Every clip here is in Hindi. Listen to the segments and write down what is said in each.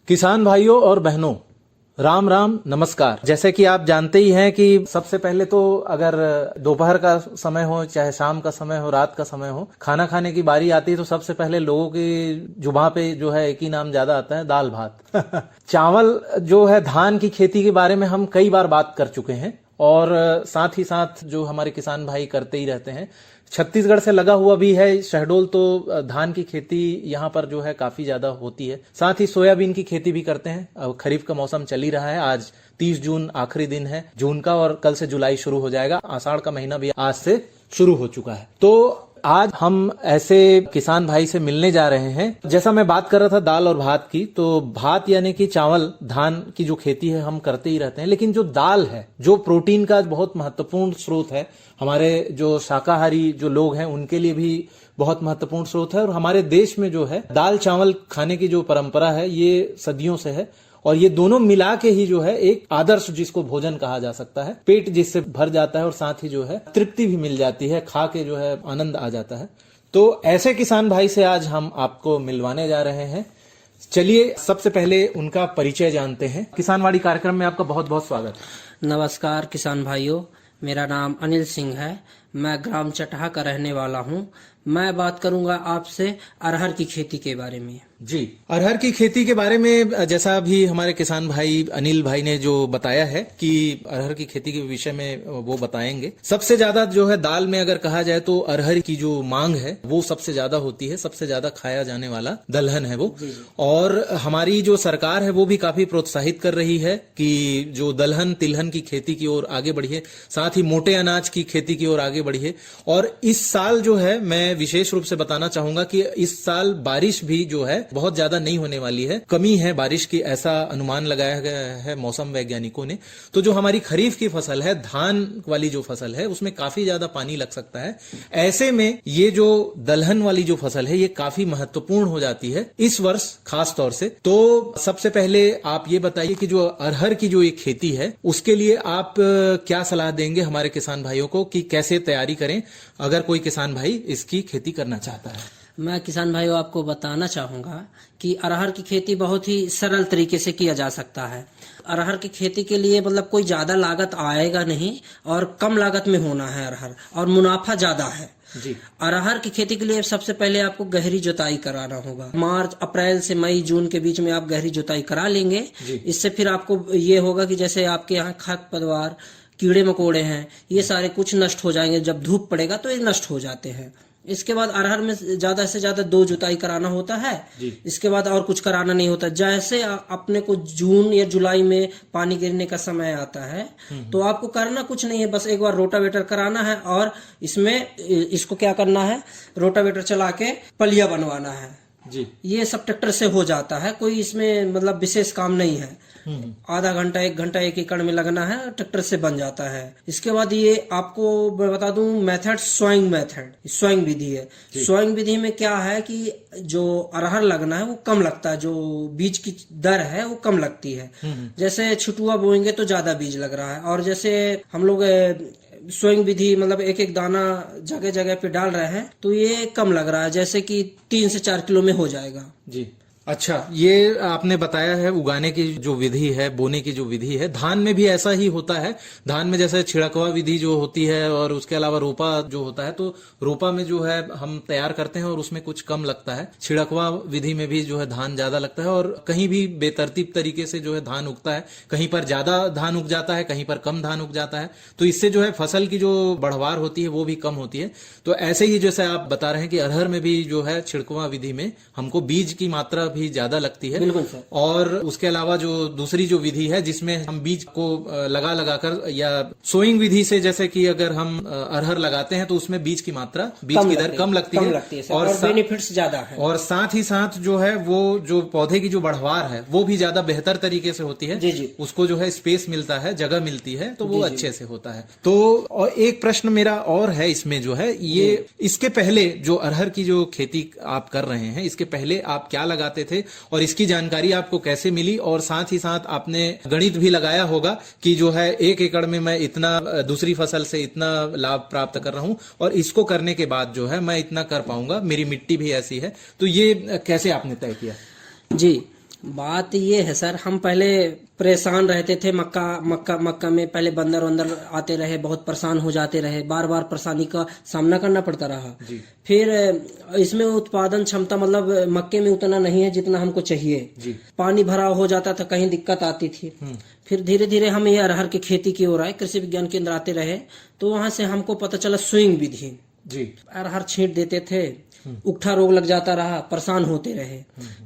किसान भाइयों और बहनों, राम राम नमस्कार। जैसे कि आप जानते ही हैं कि सबसे पहले तो अगर दोपहर का समय हो, चाहे शाम का समय हो, रात का समय हो, खाना खाने की बारी आती है तो सबसे पहले लोगों की जुबान पे जो है एक ही नाम ज्यादा आता है, दाल भात। चावल जो है, धान की खेती के बारे में हम कई बार बात कर चुके हैं और साथ ही साथ जो हमारे किसान भाई करते ही रहते हैं। छत्तीसगढ़ से लगा हुआ भी है शहडोल, तो धान की खेती यहाँ पर जो है काफी ज्यादा होती है। साथ ही सोयाबीन की खेती भी करते हैं। अब खरीफ का मौसम चल ही रहा है। आज 30 जून आखिरी दिन है जून का और कल से जुलाई शुरू हो जाएगा। आषाढ़ का महीना भी आज से शुरू हो चुका है। तो आज हम ऐसे किसान भाई से मिलने जा रहे हैं। जैसा मैं बात कर रहा था दाल और भात की, तो भात यानी कि चावल, धान की जो खेती है हम करते ही रहते हैं, लेकिन जो दाल है, जो प्रोटीन का बहुत महत्वपूर्ण स्रोत है, हमारे जो शाकाहारी जो लोग हैं उनके लिए भी बहुत महत्वपूर्ण स्रोत है। और हमारे देश में जो है दाल चावल खाने की जो परंपरा है ये सदियों से है और ये दोनों मिला के ही जो है एक आदर्श जिसको भोजन कहा जा सकता है, पेट जिससे भर जाता है और साथ ही जो है तृप्ति भी मिल जाती है, खा के जो है आनंद आ जाता है। तो ऐसे किसान भाई से आज हम आपको मिलवाने जा रहे हैं। चलिए सबसे पहले उनका परिचय जानते हैं। किसानवाड़ी कार्यक्रम में आपका बहुत बहुत स्वागत है। नमस्कार किसान भाइयों, मेरा नाम अनिल सिंह है। मैं ग्राम चटहा का रहने वाला हूं। मैं बात करूंगा आपसे अरहर की खेती के बारे में। जी, अरहर की खेती के बारे में जैसा अभी हमारे किसान भाई अनिल भाई ने जो बताया है कि अरहर की खेती के विषय में वो बताएंगे। सबसे ज्यादा जो है दाल में अगर कहा जाए तो अरहर की जो मांग है वो सबसे ज्यादा होती है। सबसे ज्यादा खाया जाने वाला दलहन है वो। और हमारी जो सरकार है वो भी काफी प्रोत्साहित कर रही है कि जो दलहन तिलहन की खेती की ओर आगे बढ़िए, साथ ही मोटे अनाज की खेती की ओर आगे बढ़िए। और इस साल जो है मैं विशेष रूप से बताना चाहूंगा कि इस साल बारिश भी जो है बहुत ज्यादा नहीं होने वाली है, कमी है बारिश की, ऐसा अनुमान लगाया गया है मौसम वैज्ञानिकों ने। तो जो हमारी खरीफ की फसल है, धान वाली जो फसल है, उसमें काफी ज्यादा पानी लग सकता है। ऐसे में ये जो दलहन वाली जो फसल है ये काफी महत्वपूर्ण हो जाती है इस वर्ष खास तौर से। तो सबसे पहले आप ये बताइए कि जो अरहर की जो एक खेती है उसके लिए आप क्या सलाह देंगे हमारे किसान भाइयों को कि कैसे तैयारी करें अगर कोई किसान भाई इसकी खेती करना चाहता है। मैं किसान भाइयों आपको बताना चाहूंगा कि अरहर की खेती बहुत ही सरल तरीके से किया जा सकता है। अरहर की खेती के लिए मतलब कोई ज्यादा लागत आएगा नहीं और कम लागत में होना है अरहर, और मुनाफा ज्यादा है जी। अरहर की खेती के लिए सबसे पहले आपको गहरी जुताई कराना होगा। मार्च अप्रैल से मई जून के बीच में आप गहरी जुताई करा लेंगे। इससे फिर आपको ये होगा कि जैसे आपके यहाँ खर पतवार, कीड़े मकोड़े हैं, ये सारे कुछ नष्ट हो जाएंगे। जब धूप पड़ेगा तो ये नष्ट हो जाते हैं। इसके बाद अरहर में ज्यादा से ज्यादा 2 जुताई कराना होता है। इसके बाद और कुछ कराना नहीं होता। जैसे अपने को जून या जुलाई में पानी गिरने का समय आता है तो आपको करना कुछ नहीं है, बस एक बार रोटावेटर कराना है और इसको क्या करना है, रोटावेटर चला के पलिया बनवाना है जी। ये सब ट्रैक्टर से हो जाता है, कोई इसमें मतलब विशेष काम नहीं है। आधा घंटा 1 घंटा 1 एकड़ में लगना है, ट्रैक्टर से बन जाता है। इसके बाद ये आपको मैं बता दूं मेथड, स्वाइंग विधि है। स्वाइंग विधि में क्या है कि जो अरहर लगना है वो कम लगता है, जो बीज की दर है वो कम लगती है। जैसे छुटुआ बोएंगे तो ज्यादा बीज लग रहा है, और जैसे हम लोग स्वयं विधि मतलब एक एक दाना जगह जगह पे डाल रहे हैं तो ये कम लग रहा है, जैसे कि 3 से 4 किलो में हो जाएगा जी। अच्छा, ये आपने बताया है उगाने की जो विधि है, बोने की जो विधि है। धान में भी ऐसा ही होता है। धान में जैसे छिड़कवा विधि जो होती है और उसके अलावा रोपा जो होता है, तो रोपा में जो है हम तैयार करते हैं और उसमें कुछ कम लगता है। छिड़कवा विधि में भी जो है धान ज्यादा लगता है और कहीं भी बेतरतीब तरीके से जो है धान उगता है। कहीं पर ज्यादा धान उग जाता है, कहीं पर कम धान उग जाता है। तो इससे जो है फसल की जो बढ़वार होती है वो भी कम होती है। तो ऐसे ही जैसे आप बता रहे हैं कि अरहर में भी जो है छिड़कवा विधि में हमको बीज की मात्रा भी ज्यादा लगती है। बिल्कुल सर। और उसके अलावा जो दूसरी जो विधि है जिसमें हम बीज को लगा कर, या सोइंग विधि से जैसे कि अगर हम अरहर लगाते हैं तो उसमें बीज की मात्रा, बीज की दर कम लगती है और बेनिफिट्स ज्यादा है। और साथ ही साथ जो है वो जो पौधे की जो बढ़वार है वो भी ज्यादा बेहतर तरीके से होती है। जी। उसको जो है स्पेस मिलता है, जगह मिलती है, तो वो अच्छे से होता है। तो और एक प्रश्न मेरा और है इसमें जो है ये, इसके पहले जो अरहर की जो खेती आप कर रहे हैं, इसके पहले आप क्या लगाते थे और इसकी जानकारी आपको कैसे मिली, और साथ ही साथ आपने गणित भी लगाया होगा कि जो है 1 एकड़ में मैं इतना, दूसरी फसल से इतना लाभ प्राप्त कर रहा हूं और इसको करने के बाद जो है मैं इतना कर पाऊंगा, मेरी मिट्टी भी ऐसी है। तो ये कैसे आपने तय किया? जी, बात ये है सर, हम पहले परेशान रहते थे। मक्का में पहले बंदर वंदर आते रहे, बहुत परेशान हो जाते रहे, बार बार परेशानी का सामना करना पड़ता रहा। फिर इसमें उत्पादन क्षमता मतलब मक्के में उतना नहीं है जितना हमको चाहिए। पानी भरा हो जाता था, कहीं दिक्कत आती थी। फिर धीरे धीरे हम ये अरहर की खेती की ओर आए, कृषि विज्ञान केंद्र आते रहे, तो वहां से हमको पता चला स्विंग विधि। अरहर छींट देते थे, उकठा रोग लग जाता रहा, परेशान होते रहे।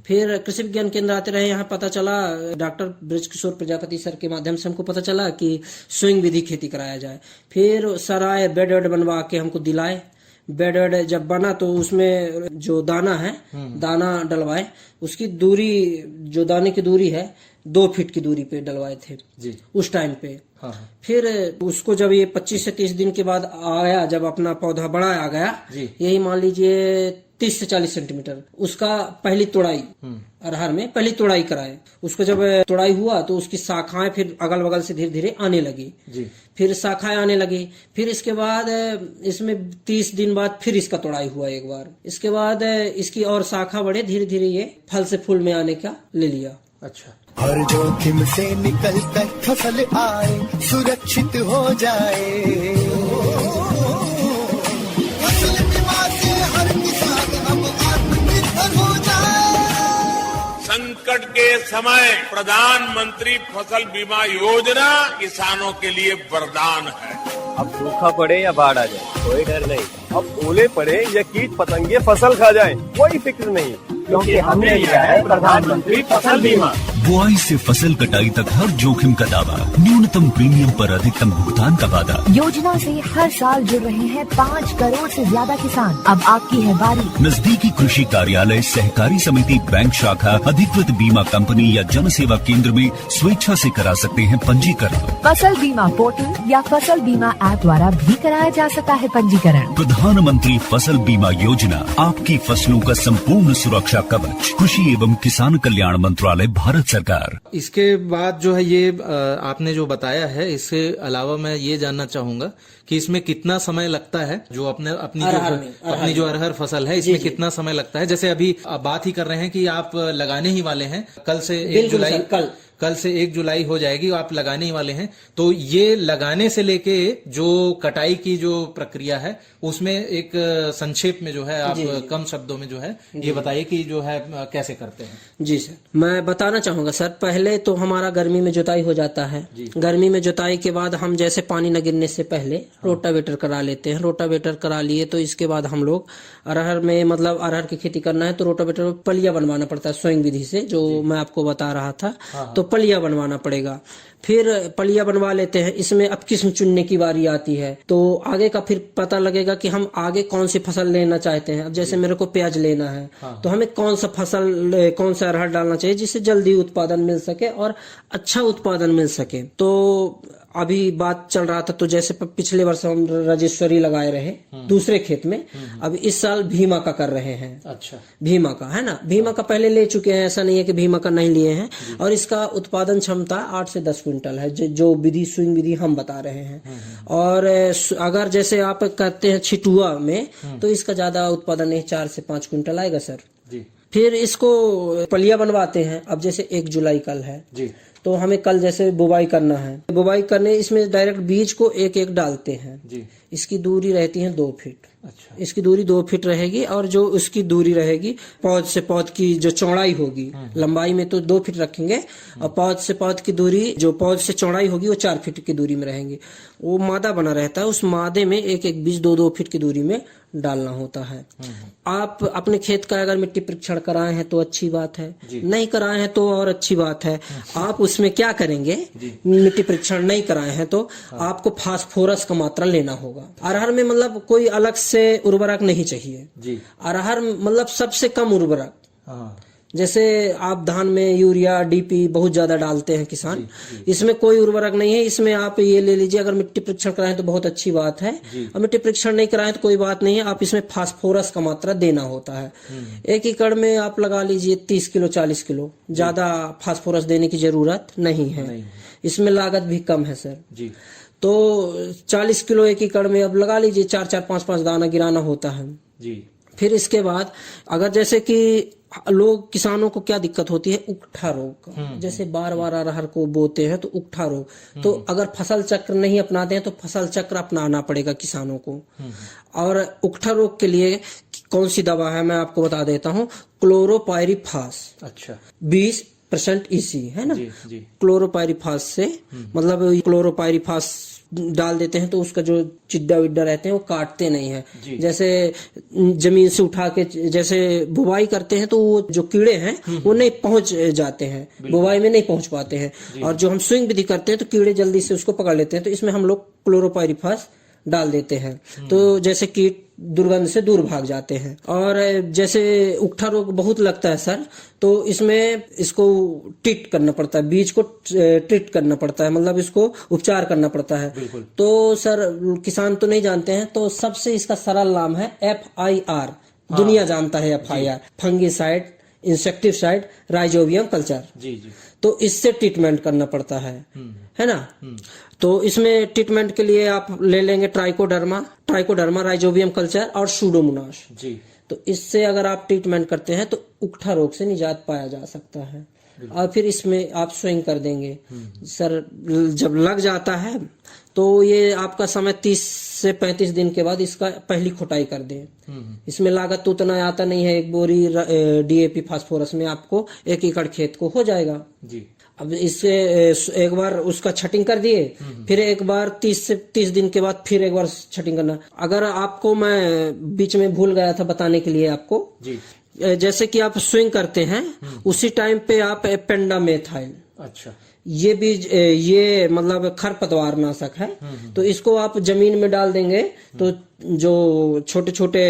फिर कृषि विज्ञान केंद्र आते रहे, यहाँ पता चला डॉक्टर ब्रजकिशोर प्रजापति सर के माध्यम से हमको पता चला कि स्विंग विधि खेती कराया जाए। फिर सर आए, बेड वेड बनवा के हमको दिलाए। बेड वेड जब बना तो उसमें जो दाना है, दाना डलवाए, उसकी दूरी, जो दाने की दूरी है 2 फीट की दूरी पे डलवाए थे उस टाइम पे। फिर उसको जब ये 25 से 30 दिन के बाद आया, जब अपना पौधा बड़ा आ गया, यही मान लीजिए 30 से 40 सेंटीमीटर, उसका पहली तोड़ाई, अरहर में पहली तोड़ाई कराए। उसको जब तोड़ाई हुआ तो उसकी शाखाएं फिर अगल बगल से धीरे धीरे आने लगी। फिर शाखाएं आने लगी। फिर इसके बाद इसमें 30 दिन बाद फिर इसका तोड़ाई हुआ एक बार। इसके बाद इसकी और शाखा बढ़े, धीरे धीरे ये फल से फूल में आने का ले लिया। अच्छा, हर जोखिम से निकल कर फसल आए, सुरक्षित हो जाए। फसल बीमा से हर किसान अब आत्मनिर्भर हो जाए। संकट के समय प्रधानमंत्री फसल बीमा योजना किसानों के लिए वरदान है। अब सूखा पड़े या बाढ़ आ जाए, कोई डर नहीं। अब ओले पड़े या कीट पतंगे फसल खा जाए, कोई फिक्र नहीं, क्योंकि हमने लिया है प्रधानमंत्री फसल बीमा। बुआई से फसल कटाई तक हर जोखिम का दावा, न्यूनतम प्रीमियम पर अधिकतम भुगतान का वादा। योजना से हर साल जुड़ रहे हैं 5 करोड़ से ज्यादा किसान। अब आपकी है बारी। नजदीकी कृषि कार्यालय, सहकारी समिति, बैंक शाखा, अधिकृत बीमा कंपनी या जन सेवा केंद्र में स्वेच्छा से करा सकते हैं पंजीकरण। फसल बीमा पोर्टल या फसल बीमा ऐप द्वारा भी कराया जा सकता है पंजीकरण। प्रधानमंत्री फसल बीमा योजना, आपकी फसलों का संपूर्ण सुरक्षा कवच। कृषि एवं किसान कल्याण मंत्रालय, भारत सरकार। इसके बाद जो है ये आपने जो बताया है, इसके अलावा मैं ये जानना चाहूंगा कि इसमें कितना समय लगता है, जो अपनी जो अरहर फसल है, इसमें कितना समय लगता है? जैसे अभी बात ही कर रहे हैं कि आप लगाने ही वाले हैं, कल से 1 जुलाई, कल से 1 जुलाई हो जाएगी, आप लगाने ही वाले हैं। तो ये लगाने से लेके जो कटाई की जो प्रक्रिया है, उसमें एक संक्षेप में जो है आप कम शब्दों में जो है ये बताइए कि जो है कैसे करते हैं। जी सर, मैं बताना चाहूंगा सर, पहले तो हमारा गर्मी में जुताई हो जाता है। गर्मी में जुताई के बाद हम जैसे पानी न गिरने से पहले रोटावेटर करा लेते हैं। रोटावेटर करा लिए तो इसके बाद हम लोग अरहर में, मतलब अरहर की खेती करना है तो रोटावेटर में पलिया बनवाना पड़ता है स्विंग विधि से, जो मैं आपको बता रहा था। तो पलिया बनवाना पड़ेगा। फिर पलिया बनवा लेते हैं। इसमें अब किस्म चुनने की बारी आती है, तो आगे का फिर पता लगेगा कि हम आगे कौन सी फसल लेना चाहते हैं। अब जैसे मेरे को प्याज लेना है, तो हमें कौन सा अरहर डालना चाहिए जिससे जल्दी उत्पादन मिल सके और अच्छा उत्पादन मिल सके। तो अभी बात चल रहा था, तो जैसे पिछले वर्ष हम राजेश्वरी लगाए रहे दूसरे खेत में, अब इस साल भीमा का कर रहे हैं। अच्छा, भीमा का है ना, भीमा का पहले ले चुके हैं, ऐसा नहीं है कि भीमा का नहीं लिए हैं। और इसका उत्पादन क्षमता 8 से 10 क्विंटल है, जो विधि स्विंग विधि हम बता रहे हैं। और अगर जैसे आप करते हैं छिटुआ में, तो इसका ज्यादा उत्पादन नहीं, 4 से 5 क्विंटल आएगा सर। फिर इसको पलिया बनवाते हैं। अब जैसे 1 जुलाई कल है, तो हमें कल जैसे बुवाई करना है, बुवाई करने इसमें डायरेक्ट बीज को एक एक डालते हैं। इसकी दूरी रहती है 2 फीट। अच्छा, इसकी दूरी 2 फीट रहेगी, और जो उसकी दूरी रहेगी पौध से पौध की जो चौड़ाई होगी, लंबाई में तो 2 फीट रखेंगे, और पौध से पौध की दूरी, जो पौध से चौड़ाई होगी वो 4 फीट की दूरी में रहेंगे। वो मादा बना रहता है, उस मादे में एक एक बीज 2-2 फीट की दूरी में डालना होता है। आप अपने खेत का अगर मिट्टी परीक्षण कराए हैं तो अच्छी बात है, नहीं कराए हैं तो और अच्छी बात है। आप उसमें क्या करेंगे, मिट्टी परीक्षण नहीं कराए हैं तो आपको फास्फोरस का मात्रा लेना होगा। अरहर में मतलब कोई अलग से उर्वरक नहीं चाहिए। अरहर मतलब सबसे कम उर्वरक, जैसे आप धान में यूरिया डीपी बहुत ज्यादा डालते हैं किसान, इसमें कोई उर्वरक नहीं है। इसमें आप ये ले लीजिए, अगर मिट्टी परीक्षण कराएं तो बहुत अच्छी बात है, और मिट्टी परीक्षण नहीं कराएं तो कोई बात नहीं है। आप इसमें फास्फोरस का मात्रा देना होता है। 1 एकड़ में आप लगा लीजिए 30 किलो 40 किलो, ज्यादा फास्फोरस देने की जरूरत नहीं है। इसमें लागत भी कम है सर जी। तो 40 किलो 1 एकड़ में अब लगा लीजिए 4-4 5-5 दाना गिराना होता है जी। फिर इसके बाद अगर जैसे कि लोग किसानों को क्या दिक्कत होती है, उकठा रोग का। जैसे बार बार अरहर को बोते हैं तो उकठा रोग, तो अगर फसल चक्र नहीं अपनाते हैं तो फसल चक्र अपनाना पड़ेगा किसानों को। और उकठा रोग के लिए कौन सी दवा है मैं आपको बता देता हूँ, क्लोरोपाइरीफास। अच्छा, 20% EC है ना जी। क्लोरोपाइरीफास से मतलब क्लोरोपाइरीफास डाल देते हैं तो उसका जो चिड्डा विड्डा रहते हैं वो काटते नहीं है। जैसे जमीन से उठा के जैसे बुवाई करते हैं तो वो जो कीड़े हैं वो नहीं पहुंच जाते हैं, बुवाई में नहीं पहुंच पाते हैं। और जो हम स्विंग विधि करते हैं तो कीड़े जल्दी से उसको पकड़ लेते हैं। तो इसमें हम लोग क्लोरोपाइरीफास डाल देते हैं तो जैसे कीट दुर्गंध से दूर भाग जाते हैं। और जैसे उकठा रोग बहुत लगता है सर, तो इसमें इसको ट्रीट करना पड़ता है, बीज को ट्रीट करना पड़ता है, मतलब इसको उपचार करना पड़ता है। तो सर किसान तो नहीं जानते हैं, तो सबसे इसका सरल नाम है FIR। दुनिया जानता है FIR, fungicide insecticide rhizobium culture जी। तो इससे ट्रीटमेंट करना पड़ता है ना। तो इसमें ट्रीटमेंट के लिए आप ले लेंगे ट्राइकोडर्मा राइजोबियम कल्चर और सूडोमोनास जी। तो इससे अगर आप ट्रीटमेंट करते हैं तो उकठा रोग से निजात पाया जा सकता है। और फिर इसमें आप स्विंग कर देंगे सर। जब लग जाता है तो ये आपका समय 30 से 35 दिन के बाद इसका पहली खुटाई कर दें। इसमें लागत तो उतना आता नहीं है, 1 बोरी DAP फास्फोरस में आपको 1 एकड़ खेत को हो जाएगा जी। अब इससे एक बार उसका छटिंग कर दिए, फिर एक बार 30 से 30 दिन के बाद फिर एक बार छटिंग करना। अगर आपको मैं बीच में भूल गया था बताने के लिए आपको जी। जैसे कि आप स्विंग करते हैं उसी टाइम पे आप पेंडामेथाइल, अच्छा ये बीज ये मतलब खरपतवार नाशक है, तो इसको आप जमीन में डाल देंगे तो जो छोटे छोटे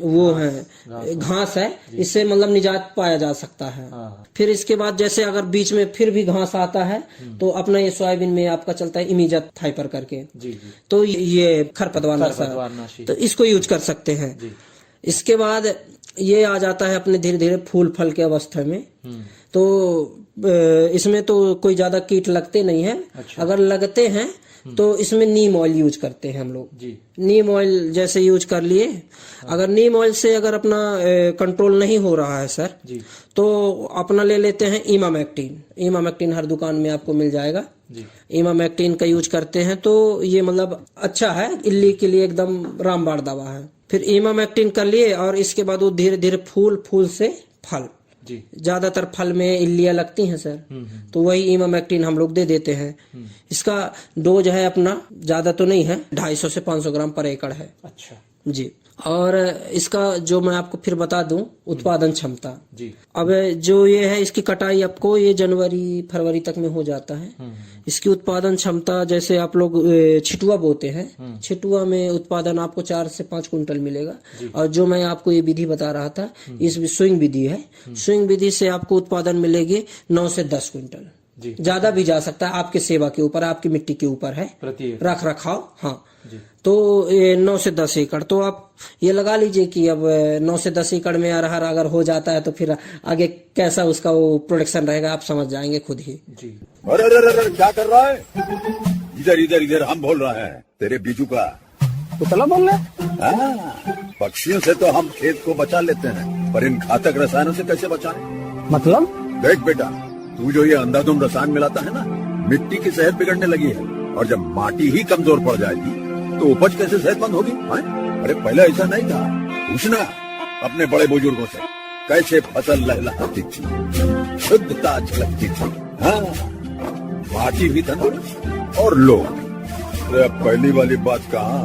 वो है घास है इससे मतलब निजात पाया जा सकता है। फिर इसके बाद जैसे अगर बीच में फिर भी घास आता है तो अपना ये सोयाबीन में आपका चलता है इमीजा थाइपर करके जी। तो ये खरपतवार नाशक, तो इसको यूज कर सकते हैं। इसके बाद ये आ जाता है अपने धीरे धीरे फूल फल के अवस्था में, तो इसमें तो कोई ज्यादा कीट लगते नहीं है। अच्छा। अगर लगते हैं तो इसमें नीम ऑयल यूज करते हैं हम लोग जी। नीम ऑयल जैसे यूज कर लिए, अगर नीम ऑयल से अगर अपना कंट्रोल नहीं हो रहा है सर जी, तो अपना ले लेते हैं इमामेक्टिन हर दुकान में आपको मिल जाएगा जी। इमामेक्टिन का यूज करते हैं तो ये मतलब अच्छा है, इल्ली के लिए एकदम रामबाण दवा है। फिर इमामेक्टिन कर लिए और इसके बाद वो धीरे धीरे फूल से फल जी। ज्यादातर फल में इल्लियां लगती हैं सर, तो वही इमामेक्टिन हम लोग दे देते हैं। इसका डोज है अपना ज्यादा तो नहीं है, 250 से 500 ग्राम पर एकड़ है। अच्छा जी। और इसका जो मैं आपको फिर बता दूं उत्पादन क्षमता जी। अब जो ये है इसकी कटाई आपको ये जनवरी फरवरी तक में हो जाता है। इसकी उत्पादन क्षमता जैसे आप लोग छिटुआ बोते हैं, छिटुआ में उत्पादन आपको 4 से 5 कुंटल मिलेगा। और जो मैं आपको ये विधि बता रहा था इस स्विंग विधि है, स्विंग विधि से आपको उत्पादन मिलेगी 9 से 10 कुंटल, ज्यादा भी जा सकता है, आपके सेवा के ऊपर आपकी मिट्टी के ऊपर है, रख रखाव। हाँ तो ये 9 से 10 एकड़ तो आप ये लगा लीजिए कि अब 9 से 10 एकड़ में अरहर अगर हो जाता है तो फिर आगे कैसा उसका वो प्रोडक्शन रहेगा आप समझ जाएंगे खुद ही जी। अरे क्या कर रहा है? इधर हम बोल रहे हैं तेरे बीजू का पुतला बोल रहे हैं। पक्षियों से तो हम खेत को बचा लेते हैं, पर इन घातक रसायनों से कैसे बचाएं? मतलब? देख बेटा, तू जो ये अंधाधुंध रसायन मिलाता है ना, मिट्टी की सेहत बिगड़ने लगी है। और जब माटी ही कमजोर पड़ जाएगी तो उपज कैसे सेहतमंद होगी? अरे पहले ऐसा नहीं था, पूछना अपने बड़े बुजुर्गों से कैसे फसल लहलहाती थी, शुद्धता झलकती थी। हाँ, माटी भी तंदुरुस्त और लोग। पहली वाली बात कहाँ,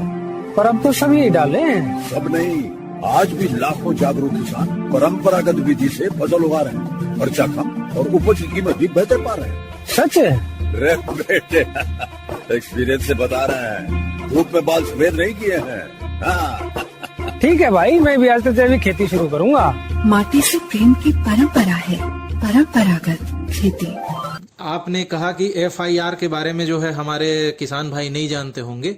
पर अब तो सब यही डाले हैं। सब नहीं, आज भी लाखों जागरूक किसान परंपरागत विधि से फसल उगा रहे हैं, खर्चा कम और उपज की कीमत भी बेहतर पा रहे हैं। सच है? रे बेटे, एक्सपीरियंस से बता रहे हैं, धूप में बाल सफेद नहीं किए हैं। हाँ। ठीक है भाई, मैं भी आज से जैविक खेती शुरू करूंगा। माटी से प्रेम की परंपरा है, परंपरागत खेती। आपने कहा कि FIR के बारे में जो है हमारे किसान भाई नहीं जानते होंगे।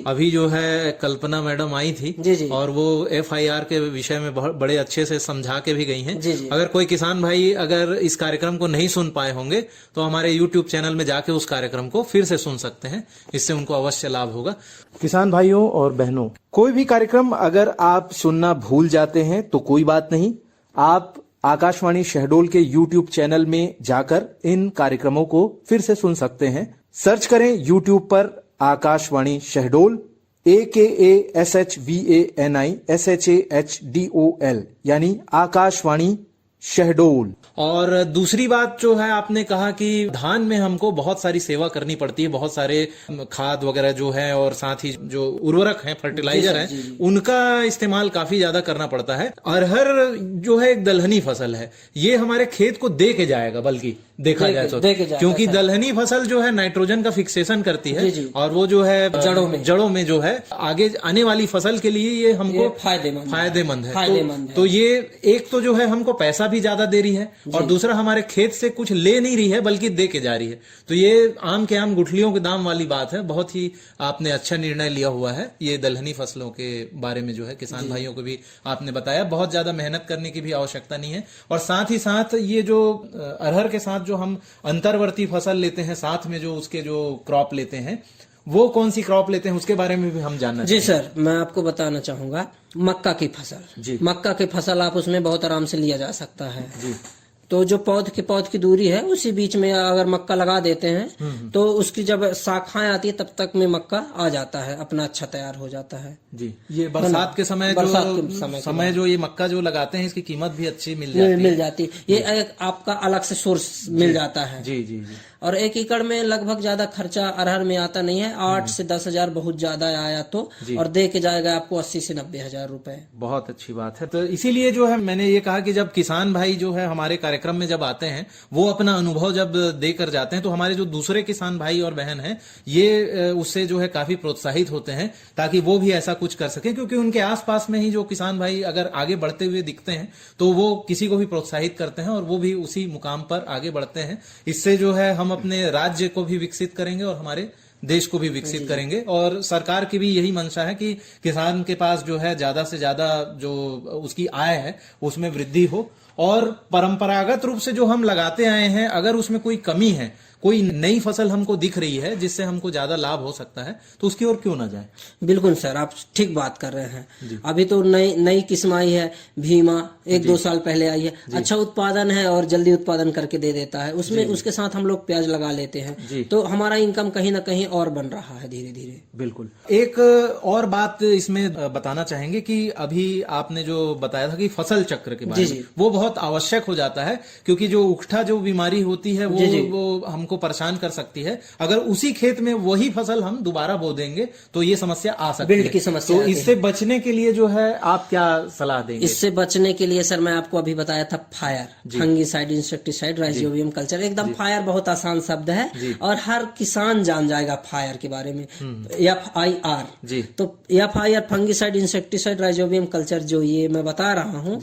अभी जो है कल्पना मैडम आई थी और वो FIR के विषय में बहुत बड़े अच्छे से समझा के भी गई हैं। अगर कोई किसान भाई अगर इस कार्यक्रम को नहीं सुन पाए होंगे तो हमारे YouTube चैनल में जाके उस कार्यक्रम को फिर से सुन सकते हैं, इससे उनको अवश्य लाभ होगा। किसान भाइयों और बहनों, कोई भी कार्यक्रम अगर आप सुनना भूल जाते हैं तो कोई बात नहीं, आप आकाशवाणी शहडोल के YouTube चैनल में जाकर इन कार्यक्रमों को फिर से सुन सकते हैं। सर्च करें YouTube पर आकाशवाणी शहडोल, AKASHVANI SHAHDOL, यानी आकाशवाणी शहडोल। और दूसरी बात जो है, आपने कहा कि धान में हमको बहुत सारी सेवा करनी पड़ती है, बहुत सारे खाद वगैरह जो है और साथ ही जो उर्वरक हैं, फर्टिलाइजर हैं, उनका इस्तेमाल काफी ज्यादा करना पड़ता है। अरहर जो है एक दलहनी फसल है, ये हमारे खेत को दे के जाएगा, बल्कि देखा जाए तो, क्योंकि दलहनी फसल जो है नाइट्रोजन का फिक्सेशन करती है और वो जो है जड़ों में जो है आगे आने वाली फसल के लिए ये हमको फायदेमंद है। तो ये एक तो जो है हमको पैसा भी ज्यादा दे रही है और दूसरा हमारे खेत से कुछ ले नहीं रही है बल्कि दे के जा रही है। तो ये आम के आम गुठलियों के दाम वाली बात है। बहुत ही आपने अच्छा निर्णय लिया हुआ है ये दलहनी फसलों के बारे में जो है किसान भाइयों को भी आपने बताया। बहुत ज्यादा मेहनत करने की भी आवश्यकता नहीं है। और साथ ही साथ ये जो अरहर के साथ जो हम अंतर्वर्ती फसल लेते हैं, साथ में जो उसके जो क्रॉप लेते हैं, वो कौन सी क्रॉप लेते हैं उसके बारे में भी हम जानना जी सर, मैं आपको बताना चाहूंगा मक्का की फसल। मक्का की फसल आप उसमें बहुत आराम से लिया जा सकता है जी। तो जो पौध की दूरी है उसी बीच में अगर मक्का लगा देते हैं तो उसकी जब शाखाएं आती है तब तक में मक्का आ जाता है, अपना अच्छा तैयार हो जाता है जी। ये बरसात के समय जो ये मक्का जो लगाते हैं इसकी कीमत भी अच्छी मिल जाती है। ये एक आपका अलग से सोर्स मिल जाता है जी जी जी। और 1 एकड़ में लगभग ज्यादा खर्चा अरहर में आता नहीं है, 8 से 10 हजार बहुत ज्यादा आया तो, और दे के जाएगा आपको 80 से 90 हजार रुपए। बहुत अच्छी बात है। तो इसीलिए जो है मैंने ये कहा कि जब किसान भाई जो है हमारे कार्यक्रम में जब आते हैं वो अपना अनुभव जब देकर जाते हैं तो हमारे जो दूसरे किसान भाई और बहन हैं ये उससे जो है काफी प्रोत्साहित होते हैं ताकि वो भी ऐसा कुछ कर सके, क्योंकि उनके आसपास में ही जो किसान भाई अगर आगे बढ़ते हुए दिखते हैं तो वो किसी को भी प्रोत्साहित करते हैं और वो भी उसी मुकाम पर आगे बढ़ते हैं। इससे जो है हम अपने राज्य को भी विकसित करेंगे और हमारे देश को भी विकसित करेंगे। और सरकार की भी यही मंशा है कि किसान के पास जो है ज्यादा से ज्यादा जो उसकी आय है उसमें वृद्धि हो, और परंपरागत रूप से जो हम लगाते आए हैं अगर उसमें कोई कमी है, कोई नई फसल हमको दिख रही है जिससे हमको ज्यादा लाभ हो सकता है तो उसकी ओर क्यों ना जाए। बिल्कुल सर, आप ठीक बात कर रहे हैं। अभी तो नई किस्म आई है भीमा, 1-2 साल पहले आई है, अच्छा उत्पादन है और जल्दी उत्पादन करके दे देता है। उसमें उसके साथ हम लोग प्याज लगा लेते हैं तो हमारा इनकम कहीं ना कहीं और बन रहा है धीरे धीरे। बिल्कुल। एक और बात इसमें बताना चाहेंगे कि अभी आपने जो बताया था कि फसल चक्र के बारे में, वो बहुत आवश्यक हो जाता है, क्योंकि जो उकठा जो बीमारी होती है वो हमको परेशान कर सकती है। अगर उसी खेत में वही फसल हम दोबारा बो देंगे तो ये समस्या आ सकती है। बिल्ड की समस्या। तो इससे बचने के लिए जो है आप क्या सलाह देंगे? इससे बचने के लिए सर मैं आपको अभी बताया था fire, fungicide, insecticide, rhizobium culture. एकदम फायर बहुत आसान शब्द है और हर किसान जान जाएगा फायर के बारे में। FIR तो FIR fungicide, insecticide, rhizobium culture जो ये मैं बता रहा हूँ,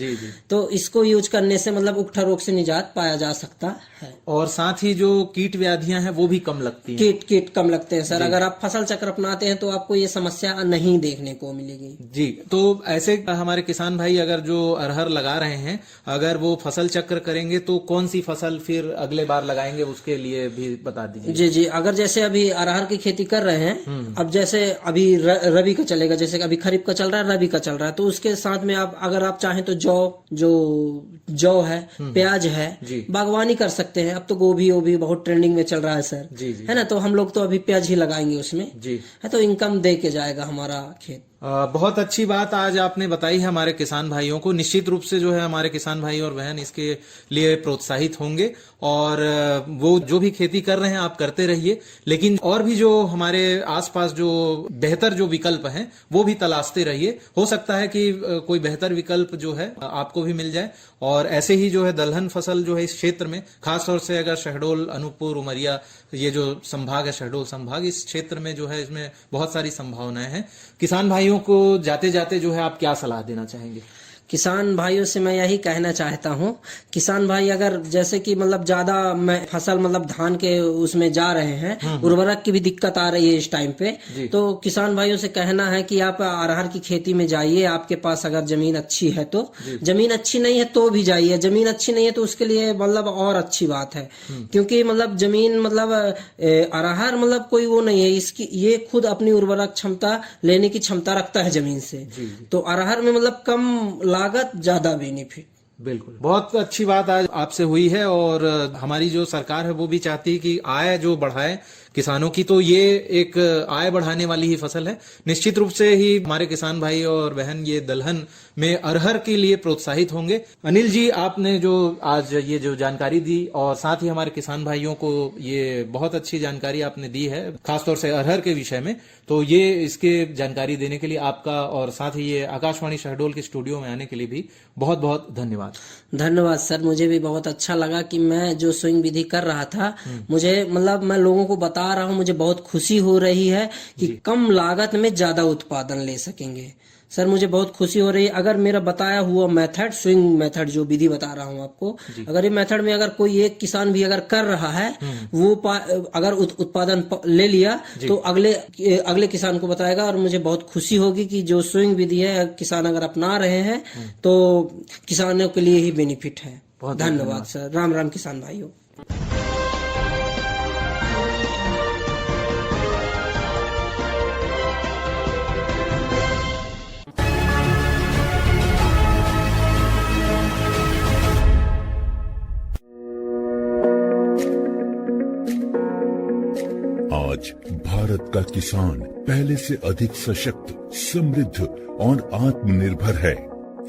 तो इसको यूज करने से मतलब उकठा रोग से निजात पाया जा सकता है। और साथ ही जो कीट व्याधियां हैं वो भी कम लगती हैं। कीट कम लगते हैं सर। अगर आप फसल चक्र अपनाते हैं तो आपको ये समस्या नहीं देखने को मिलेगी जी। तो ऐसे हमारे किसान भाई अगर जो अरहर लगा रहे हैं अगर वो फसल चक्र करेंगे तो कौन सी फसल फिर अगले बार लगाएंगे उसके लिए भी बता दीजिए। जी जी, अगर जैसे अभी अरहर की खेती कर रहे हैं, अब जैसे अभी रबी का चलेगा, जैसे अभी खरीफ का चल रहा है, रबी का चल रहा है, तो उसके साथ में आप अगर आप चाहें तो जौ है, प्याज है, बागवानी कर सकते हैं। अब तो गोभी बहुत ट्रेंडिंग में चल रहा है सर, है ना, तो हम लोग तो अभी प्याज ही लगाएंगे उसमें है, तो इनकम दे के जाएगा हमारा खेत। बहुत अच्छी बात आज आपने बताई है हमारे किसान भाइयों को। निश्चित रूप से जो है हमारे किसान भाई और बहन इसके लिए प्रोत्साहित होंगे और वो जो भी खेती कर रहे हैं आप करते रहिए, लेकिन और भी जो हमारे आसपास जो बेहतर जो विकल्प हैं वो भी तलाशते रहिए। हो सकता है कि कोई बेहतर विकल्प जो है आपको भी मिल जाए। और ऐसे ही जो है दलहन फसल जो है इस क्षेत्र में, खासतौर से अगर शहडोल, अनूपपुर, उमरिया ये जो संभाग है, शहडोल संभाग, इस क्षेत्र में जो है इसमें बहुत सारी संभावनाएं हैं। किसान भाइयों भाइयों को जाते जाते जो है आप क्या सलाह देना चाहेंगे? किसान भाइयों से मैं यही कहना चाहता हूँ, किसान भाई अगर जैसे कि मतलब ज्यादा फसल मतलब धान के उसमें जा रहे हैं, उर्वरक की भी दिक्कत आ रही है इस टाइम पे, तो किसान भाइयों से कहना है कि आप अरहर की खेती में जाइए। आपके पास अगर जमीन अच्छी है तो, जमीन अच्छी नहीं है तो भी जाइए, जमीन अच्छी नहीं है तो उसके लिए मतलब और अच्छी बात है, क्योंकि मतलब जमीन मतलब अरहर मतलब कोई वो नहीं है, इसकी ये खुद अपनी उर्वरक क्षमता लेने की क्षमता रखता है जमीन से। तो अरहर में मतलब कम लागत ज्यादा बेनिफिट। बिल्कुल, बहुत अच्छी बात आज आपसे हुई है और हमारी जो सरकार है वो भी चाहती है कि आय जो बढ़ाए किसानों की, तो ये एक आय बढ़ाने वाली ही फसल है। निश्चित रूप से ही हमारे किसान भाई और बहन ये दलहन में अरहर के लिए प्रोत्साहित होंगे। अनिल जी, आपने जो आज ये जो जानकारी दी और साथ ही हमारे किसान भाइयों को ये बहुत अच्छी जानकारी आपने दी है, खासतौर से अरहर के विषय में, तो ये इसके जानकारी देने के लिए आपका और साथ ही ये आकाशवाणी शहडोल के स्टूडियो में आने के लिए भी बहुत बहुत धन्यवाद। धन्यवाद सर, मुझे भी बहुत अच्छा लगा कि मैं जो स्विंग विधि कर रहा था, मुझे मतलब मैं लोगों को बता रहा हूँ, मुझे बहुत खुशी हो रही है कि कम लागत में ज्यादा उत्पादन ले सकेंगे। सर मुझे बहुत खुशी हो रही है। अगर मेरा बताया हुआ मेथड, स्विंग मेथड जो विधि बता रहा हूँ आपको, अगर ये मेथड में अगर कोई एक किसान भी अगर कर रहा है, वो अगर उत्पादन ले लिया तो अगले किसान को बताएगा, और मुझे बहुत खुशी होगी कि जो स्विंग विधि है किसान अगर अपना रहे हैं तो किसानों के लिए ही बेनिफिट है। धन्यवाद सर। राम राम किसान भाइयों। आज भारत का किसान पहले से अधिक सशक्त, समृद्ध और आत्मनिर्भर है।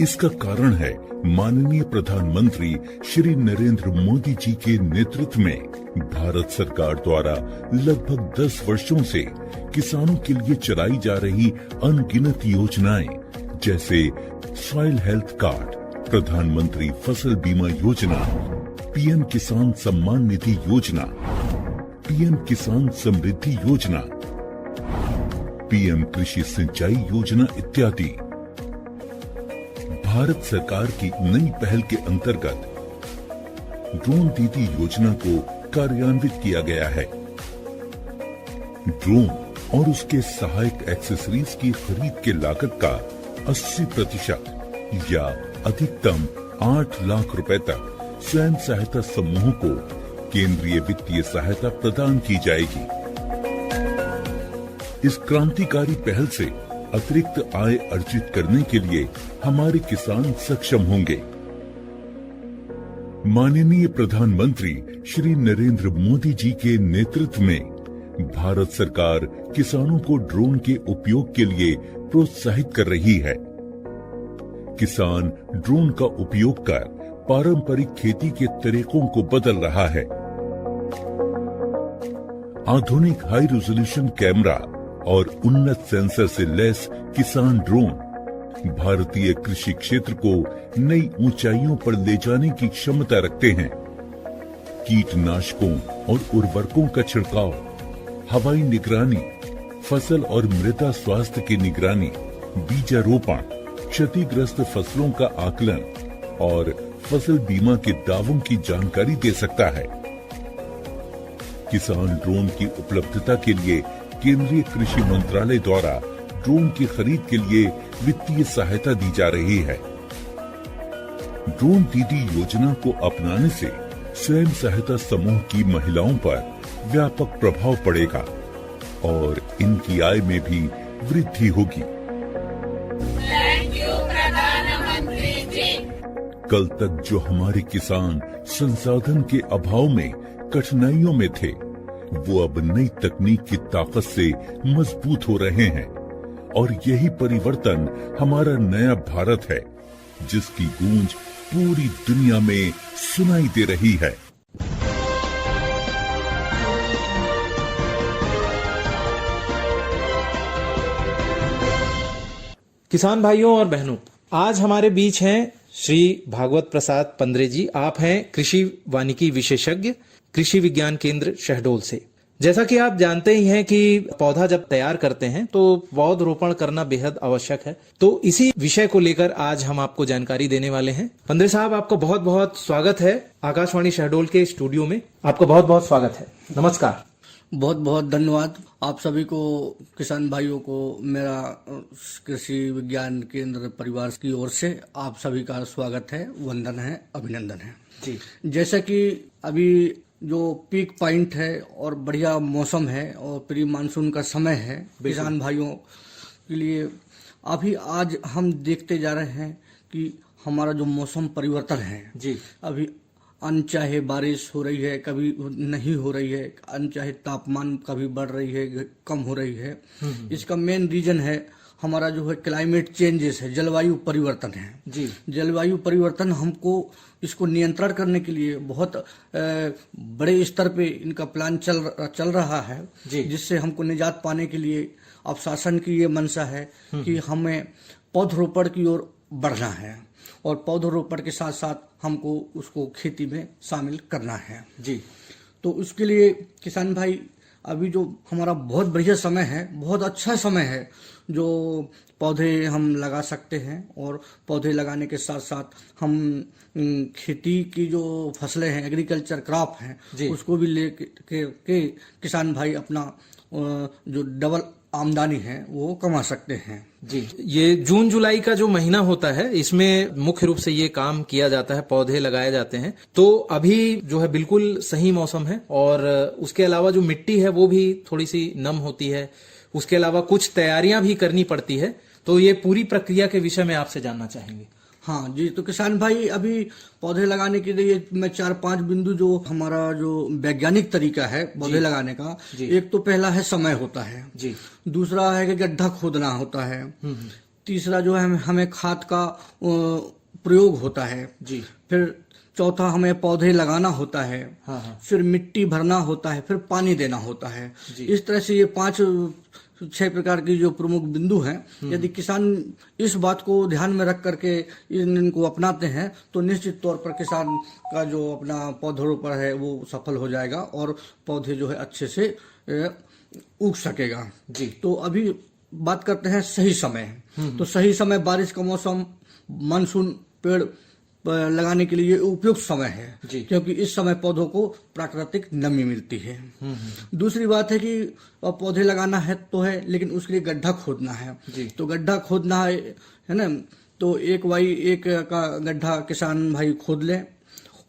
इसका कारण है माननीय प्रधानमंत्री श्री नरेंद्र मोदी जी के नेतृत्व में भारत सरकार द्वारा लगभग 10 वर्षों से किसानों के लिए चलाई जा रही अनगिनत योजनाएं, जैसे सॉइल हेल्थ कार्ड, प्रधानमंत्री फसल बीमा योजना, पीएम किसान सम्मान निधि योजना, पीएम किसान समृद्धि योजना, पीएम कृषि सिंचाई योजना इत्यादि। भारत सरकार की नई पहल के अंतर्गत ड्रोन दीदी योजना को कार्यान्वित किया गया है। ड्रोन और उसके सहायक एक्सेसरीज की खरीद के लागत का 80% या अधिकतम 8 लाख रुपए तक स्वयं सहायता समूहों को केंद्रीय वित्तीय सहायता प्रदान की जाएगी। इस क्रांतिकारी पहल से अतिरिक्त आय अर्जित करने के लिए हमारे किसान सक्षम होंगे। माननीय प्रधानमंत्री श्री नरेंद्र मोदी जी के नेतृत्व में भारत सरकार किसानों को ड्रोन के उपयोग के लिए प्रोत्साहित कर रही है। किसान ड्रोन का उपयोग कर पारंपरिक खेती के तरीकों को बदल रहा है। आधुनिक हाई रेजोल्यूशन कैमरा और उन्नत सेंसर से लैस किसान ड्रोन भारतीय कृषि क्षेत्र को नई ऊंचाइयों पर ले जाने की क्षमता रखते हैं। कीटनाशकों और उर्वरकों का छिड़काव, हवाई निगरानी, फसल और मृदा स्वास्थ्य की निगरानी, बीजारोपण, क्षतिग्रस्त फसलों का आकलन और फसल बीमा के दावों की जानकारी दे सकता है। किसान ड्रोन की उपलब्धता के लिए केंद्रीय कृषि मंत्रालय द्वारा ड्रोन की खरीद के लिए वित्तीय सहायता दी जा रही है। ड्रोन दीदी योजना को अपनाने से स्वयं सहायता समूह की महिलाओं पर व्यापक प्रभाव पड़ेगा और इनकी आय में भी वृद्धि होगी। प्रधानमंत्री जी। कल तक जो हमारे किसान संसाधन के अभाव में कठिनाइयों में थे, वो अब नई तकनीक की ताकत से मजबूत हो रहे हैं और यही परिवर्तन हमारा नया भारत है, जिसकी गूंज पूरी दुनिया में सुनाई दे रही है। किसान भाइयों और बहनों, आज हमारे बीच हैं श्री भागवत प्रसाद पंद्रे जी। आप हैं कृषि वानिकी विशेषज्ञ, कृषि विज्ञान केंद्र शहडोल से। जैसा कि आप जानते ही हैं कि पौधा जब तैयार करते हैं तो पौधरोपण करना बेहद आवश्यक है। तो इसी विषय को लेकर आज हम आपको जानकारी देने वाले हैं। पंद्रे साहब, आपका बहुत बहुत स्वागत है आकाशवाणी शहडोल के स्टूडियो में। आपका बहुत बहुत स्वागत है। नमस्कार। बहुत बहुत धन्यवाद आप सभी को, किसान भाइयों को मेरा कृषि विज्ञान केंद्र परिवार की ओर से आप सभी का स्वागत है, वंदन है, अभिनंदन है जी। जैसा कि अभी जो पीक पॉइंट है और बढ़िया मौसम है और प्री मानसून का समय है किसान भाइयों के लिए, अभी आज हम देखते जा रहे हैं कि हमारा जो मौसम परिवर्तन है जी, अभी अनचाहे बारिश हो रही है, कभी नहीं हो रही है, अनचाहे तापमान कभी बढ़ रही है, कम हो रही है। इसका मेन रीजन है हमारा जो है क्लाइमेट चेंजेस है, जलवायु परिवर्तन है जी। जलवायु परिवर्तन हमको इसको नियंत्रण करने के लिए बहुत बड़े स्तर पे इनका प्लान चल रहा है, जिससे हमको निजात पाने के लिए अब शासन की ये मंशा है कि हमें पौधरोपण की ओर बढ़ना है और पौधरोपण के साथ साथ हमको उसको खेती में शामिल करना है जी। तो उसके लिए किसान भाई अभी जो हमारा बहुत बढ़िया समय है, बहुत अच्छा समय है, जो पौधे हम लगा सकते हैं और पौधे लगाने के साथ साथ हम खेती की जो फसलें हैं, एग्रीकल्चर क्रॉप हैं, उसको भी ले के किसान भाई अपना जो डबल आमदनी है वो कमा सकते हैं जी। ये जून जुलाई का जो महीना होता है इसमें मुख्य रूप से ये काम किया जाता है, पौधे लगाए जाते हैं। तो अभी जो है बिल्कुल सही मौसम है और उसके अलावा जो मिट्टी है वो भी थोड़ी सी नम होती है, उसके अलावा कुछ तैयारियां भी करनी पड़ती है। तो ये पूरी प्रक्रिया के विषय में आपसे जानना चाहेंगे। हाँ जी, तो किसान भाई अभी पौधे लगाने के लिए मैं 4-5 बिंदु जो हमारा जो वैज्ञानिक तरीका है पौधे लगाने का, एक तो पहला है समय होता है जी, दूसरा है कि गड्ढा खोदना होता है, तीसरा जो है हमें खाद का प्रयोग होता है जी, फिर चौथा हमें पौधे लगाना होता है, फिर मिट्टी भरना होता है, फिर पानी देना होता है। इस तरह से ये 5-6 प्रकार की जो प्रमुख बिंदु हैं, यदि किसान इस बात को ध्यान में रख करके इनको अपनाते हैं तो निश्चित तौर पर किसान का जो अपना पौधरोपण है वो सफल हो जाएगा और पौधे जो है अच्छे से उग सकेगा जी। तो अभी बात करते हैं सही समय। तो सही समय बारिश का मौसम, मानसून पेड़ लगाने के लिए उपयुक्त समय है जी, क्योंकि इस समय पौधों को प्राकृतिक नमी मिलती है। दूसरी बात है कि पौधे लगाना है तो है, लेकिन उसके लिए गड्ढा खोदना है जी। तो गड्ढा खोदना है ना, तो 1x1 का गड्ढा किसान भाई खोद ले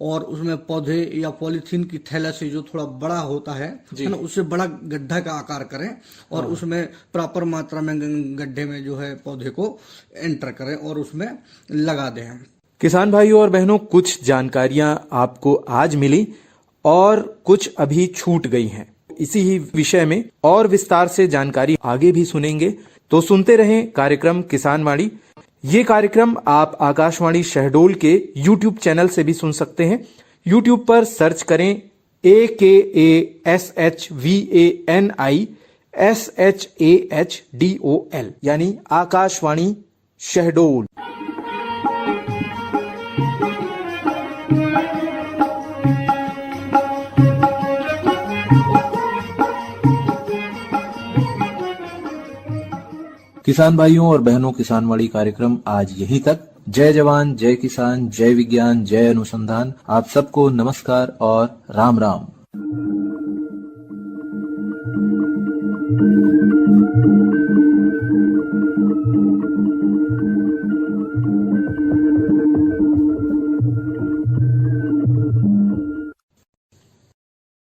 और उसमें पौधे या पॉलीथीन की थैला से जो थोड़ा बड़ा होता है ना, उससे बड़ा गड्ढा का आकार करें और उसमें प्रॉपर मात्रा में गड्ढे में जो है पौधे को एंटर करें और उसमें लगा दें। किसान भाइयों और बहनों, कुछ जानकारियां आपको आज मिली और कुछ अभी छूट गई हैं। इसी ही विषय में और विस्तार से जानकारी आगे भी सुनेंगे, तो सुनते रहें कार्यक्रम किसान वाणी। ये कार्यक्रम आप आकाशवाणी शहडोल के YouTube चैनल से भी सुन सकते हैं। YouTube पर सर्च करें AKASHVANI यानी आकाशवाणी शहडोल। किसान भाइयों और बहनों, किसान वाणी कार्यक्रम आज यहीं तक। जय जवान, जय किसान, जय विज्ञान, जय अनुसंधान। आप सबको नमस्कार और राम राम।